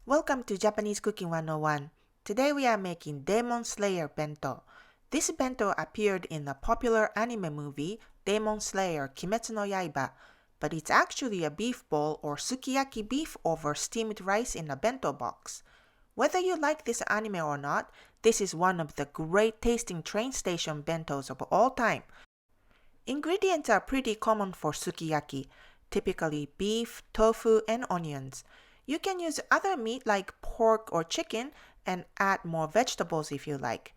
Welcome to Japanese Cooking 101. Today we are making Demon Slayer bento. This bento appeared in the popular anime movie Demon Slayer Kimetsu no Yaiba, but it's actually a beef bowl or sukiyaki beef over steamed rice in a bento box. Whether you like this anime or not, this is one of the great tasting train station bentos of all time. Ingredients are pretty common for sukiyaki, typically beef, tofu, and onions. You can use other meat like pork or chicken and add more vegetables if you like.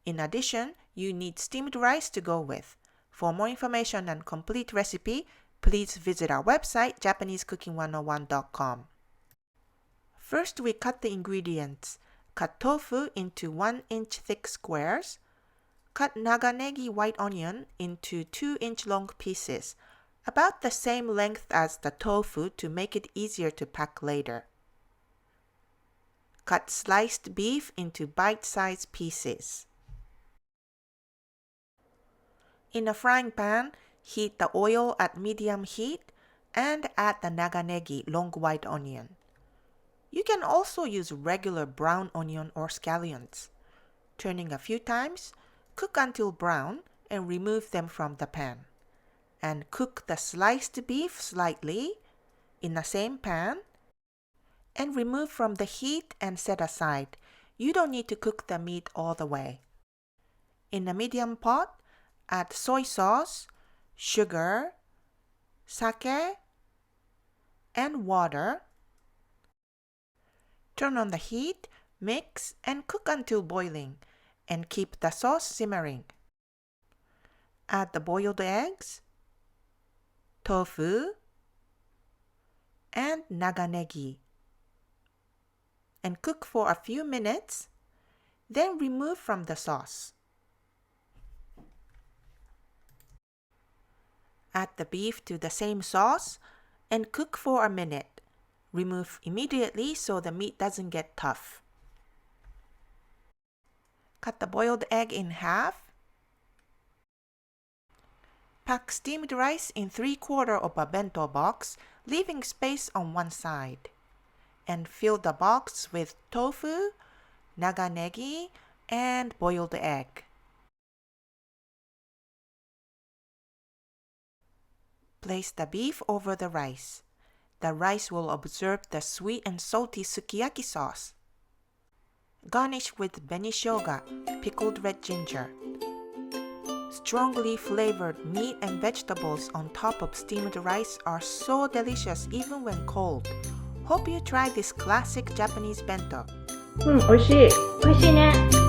In addition, you need steamed rice to go with. For more information and complete recipe, please visit our website japanesecooking101.com. First, we cut the ingredients. Cut tofu into 1-inch thick squares. Cut naganegi white onion into 2-inch long pieces, about the same length as the tofu to make it easier to pack later. Cut sliced beef into bite-sized pieces. In a frying pan, heat the oil at medium heat and add the naganegi long white onion. You can also use regular brown onion or scallions. Turning a few times, cook until brown and remove them from the pan. And cook the sliced beef slightly in the same pan and remove from the heat and set aside. You don't need to cook the meat all the way. In a medium pot, add soy sauce, sugar, sake, and water. Turn on the heat, mix, and cook until boiling, and keep the sauce simmering. Add the boiled eggs, tofu, and naganegi, and cook for a few minutes, then remove from the sauce. Add the beef to the same sauce and cook for a minute. Remove immediately so the meat doesn't get tough. Cut the boiled egg in half. Pack steamed rice in 3/4 of a bento box, leaving space on one side. And fill the box with tofu, naganegi, and boiled egg. Place the beef over the rice. The rice will absorb the sweet and salty sukiyaki sauce. Garnish with benishoga, pickled red ginger. Strongly flavored meat and vegetables on top of steamed rice are so delicious even when cold. Hope you try this classic Japanese bento. 美味しい。美味しいね。